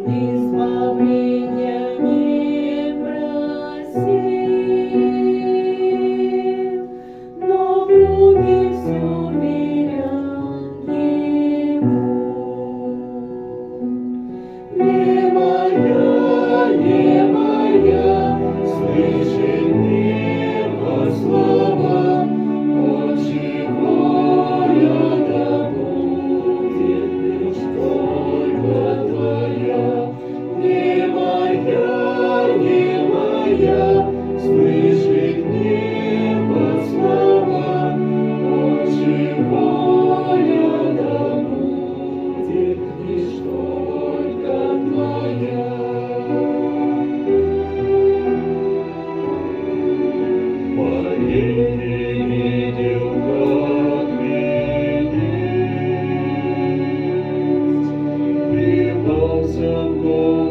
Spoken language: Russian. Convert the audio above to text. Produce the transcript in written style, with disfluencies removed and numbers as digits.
избавления не просил, но в руки все верял ему. Не моя, слышит небо слова, Отче, воля да будет лишь только Твоя. Не моя, слышит небо слова, Отче, воля да будет лишь только Твоя. Моей не видел, как венец, вливался в голову.